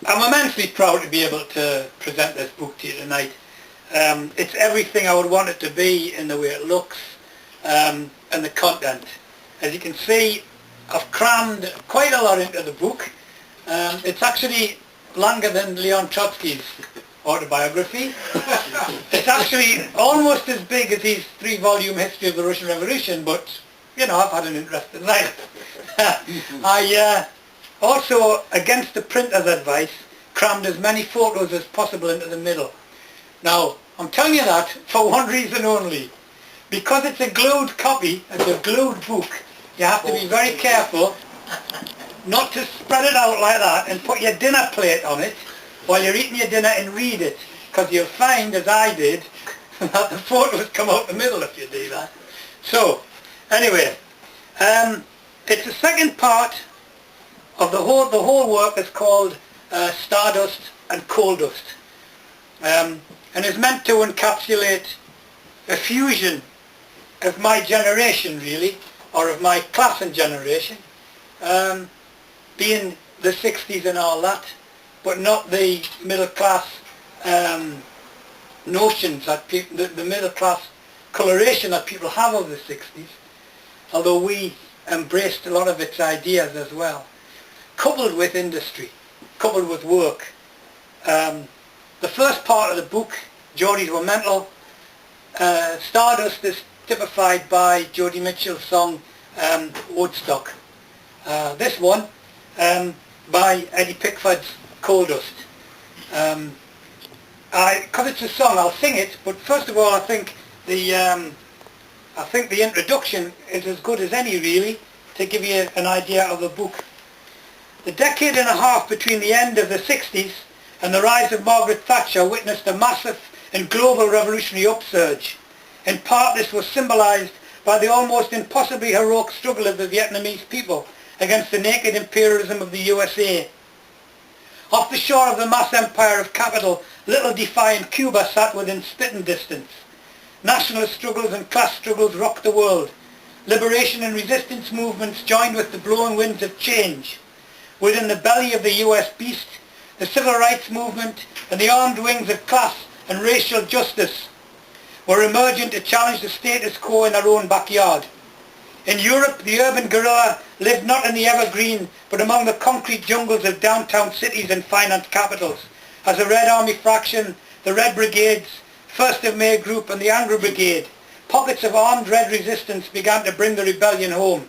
I'm immensely proud to be able to present this book to you tonight. It's everything I would want it to be in the way it looks and the content. As you can see, I've crammed quite a lot into the book. It's actually longer than Leon Trotsky's autobiography. It's actually almost as big as his 3-volume history of the Russian Revolution, but, you know, I've had an interesting life. I also, against the printer's advice, crammed as many photos as possible into the middle. Now, I'm telling you that for one reason only. Because it's a glued copy, it's a glued book, you have to be very careful not to spread it out like that and put your dinner plate on it while you're eating your dinner and read it. Because you'll find, as I did, that the photos come out the middle if you do that. So, anyway, it's the second part of the whole work is called Stardust and Coal Dust, and is meant to encapsulate a fusion of my generation, really, or of my class and generation, being the 60s and all that, but not the middle class notions that people, the middle class coloration that people have of the 60s, although we embraced a lot of its ideas as well, coupled with industry, coupled with work. The first part of the book, Geordies Were Mental. Stardust is typified by Joni Mitchell's song Woodstock. This one by Eddie Pickford's Coal Dust. Because it's a song, I'll sing it, but first of all I think the introduction is as good as any, really, to give you an idea of the book. The decade and a half between the end of the 60s and the rise of Margaret Thatcher witnessed a massive and global revolutionary upsurge. In part this was symbolised by the almost impossibly heroic struggle of the Vietnamese people against the naked imperialism of the USA. Off the shore of the mass empire of capital, little defiant Cuba sat within spitting distance. Nationalist struggles and class struggles rocked the world. Liberation and resistance movements joined with the blowing winds of change. Within the belly of the US beast, the civil rights movement and the armed wings of class and racial justice were emerging to challenge the status quo in their own backyard. In Europe, the urban guerrilla lived not in the evergreen, but among the concrete jungles of downtown cities and finance capitals, as the Red Army Fraction, the Red Brigades, 1st of May Group and the Anglo Brigade, pockets of armed red resistance began to bring the rebellion home.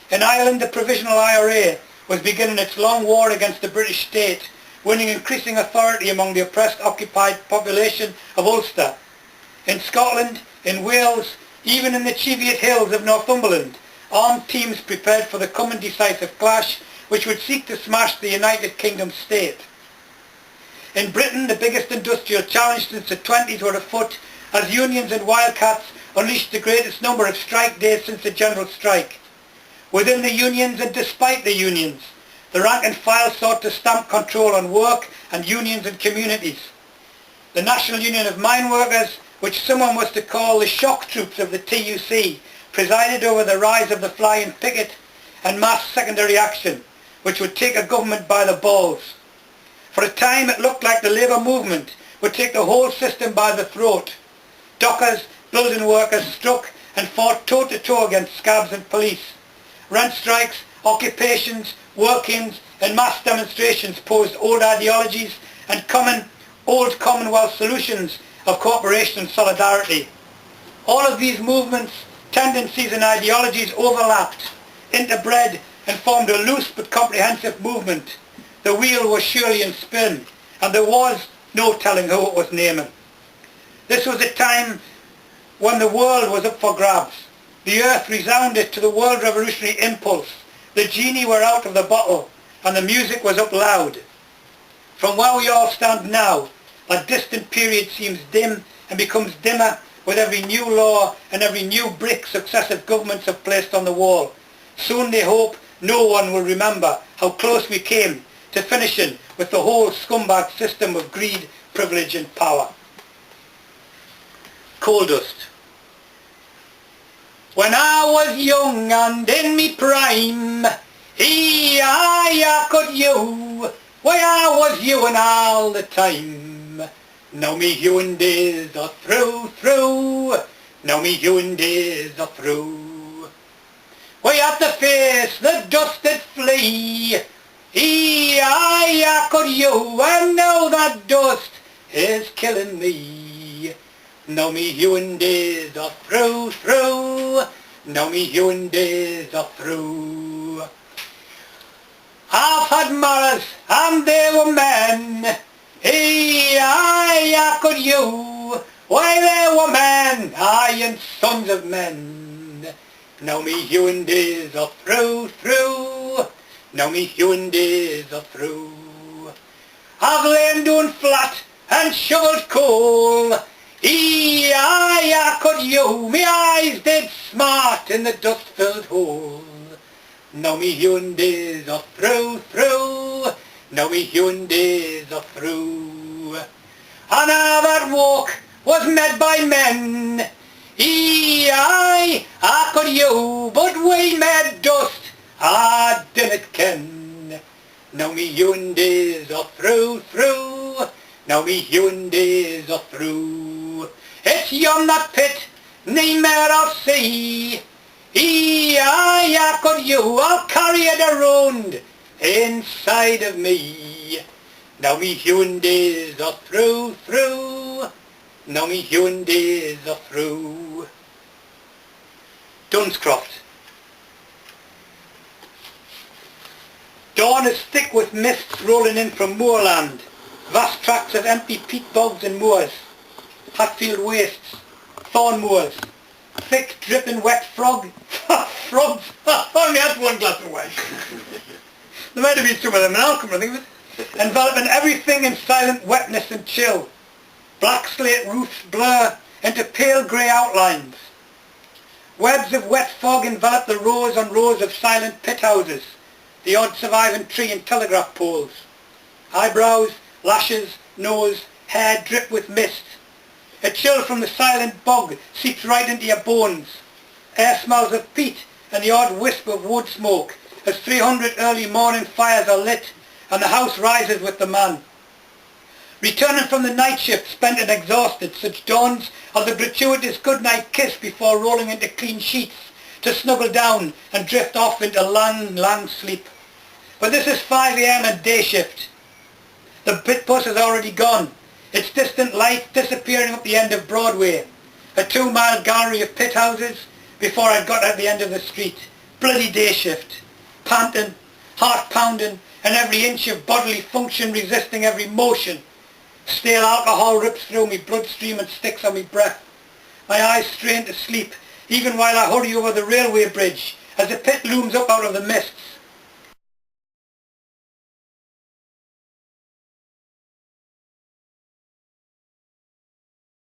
In Ireland, the Provisional IRA was beginning its long war against the British state, winning increasing authority among the oppressed occupied population of Ulster. In Scotland, in Wales, even in the Cheviot Hills of Northumberland, armed teams prepared for the coming decisive clash which would seek to smash the United Kingdom state. In Britain, the biggest industrial challenge since the 20s were afoot as unions and wildcats unleashed the greatest number of strike days since the general strike. Within the unions and despite the unions, the rank and file sought to stamp control on work and unions and communities. The National Union of Mine Workers, which someone was to call the shock troops of the TUC, presided over the rise of the flying picket and mass secondary action, which would take a government by the balls. For a time it looked like the labour movement would take the whole system by the throat. Dockers, building workers struck and fought toe-to-toe against scabs and police. Rent strikes, occupations, work-ins and mass demonstrations posed old ideologies and old Commonwealth solutions of cooperation and solidarity. All of these movements, tendencies and ideologies overlapped, interbred and formed a loose but comprehensive movement. The wheel was surely in spin, and there was no telling who it was naming. This was a time when the world was up for grabs. The earth resounded to the world revolutionary impulse. The genie were out of the bottle, and the music was up loud. From where we all stand now, that distant period seems dim and becomes dimmer with every new law and every new brick successive governments have placed on the wall. Soon they hope no one will remember how close we came to finishing with the whole scumbag system of greed, privilege and power. Coal dust. When I was young and in me prime, I could you Why I was you and all the time. Now me Hewin days are through. Now me Hewin days are through. Why at the face the dust did flee. I could you, and now that dust is killing me. Now me Hewin days are through. Now me Hewin days are through. I've had mothers, and they were men. I could you, why they were men, and sons of men. Now me Hewin days are through. Now me Hewin days are through. I've lain down flat and shovelled coal. I could you, me eyes did smart in the dust-filled hole. Now me Hewin days are through. Now me Hewin days are through. And now that walk was made by men. I could you, but we made dust I didn't ken. Now me Hewin days are through. Now me Hewin days are through. It's yon that pit, nae mair I'll see. I could you, I'll carry it around inside of me. Now me Hewin days are through. Now me Hewin days are through. Dunscroft. Dawn is thick with mists rolling in from moorland, vast tracts of empty peat bogs and moors, Hatfield wastes, thorn moors, thick dripping wet frogs. Only had one glass of wine. There might have been some of them in Alcombe, I think of it. Enveloping everything in silent wetness and chill. Black slate roofs blur into pale grey outlines. Webs of wet fog envelop the rows on rows of silent pit houses, the odd surviving tree and telegraph poles. Eyebrows, lashes, nose, hair drip with mist. A chill from the silent bog seeps right into your bones. Air smells of peat and the odd wisp of wood smoke as 300 early morning fires are lit and the house rises with the man. Returning from the night shift spent and exhausted, such dawns are the gratuitous good-night kiss before rolling into clean sheets to snuggle down and drift off into long sleep. But this is 5 a.m. and day shift. The pit bus is already gone, its distant light disappearing up the end of Broadway, a 2-mile gallery of pit houses before I got at the end of the street. Bloody day shift, panting, heart pounding, and every inch of bodily function resisting every motion. Stale alcohol rips through me bloodstream and sticks on me breath. My eyes strain to sleep, even while I hurry over the railway bridge, as the pit looms up out of the mists.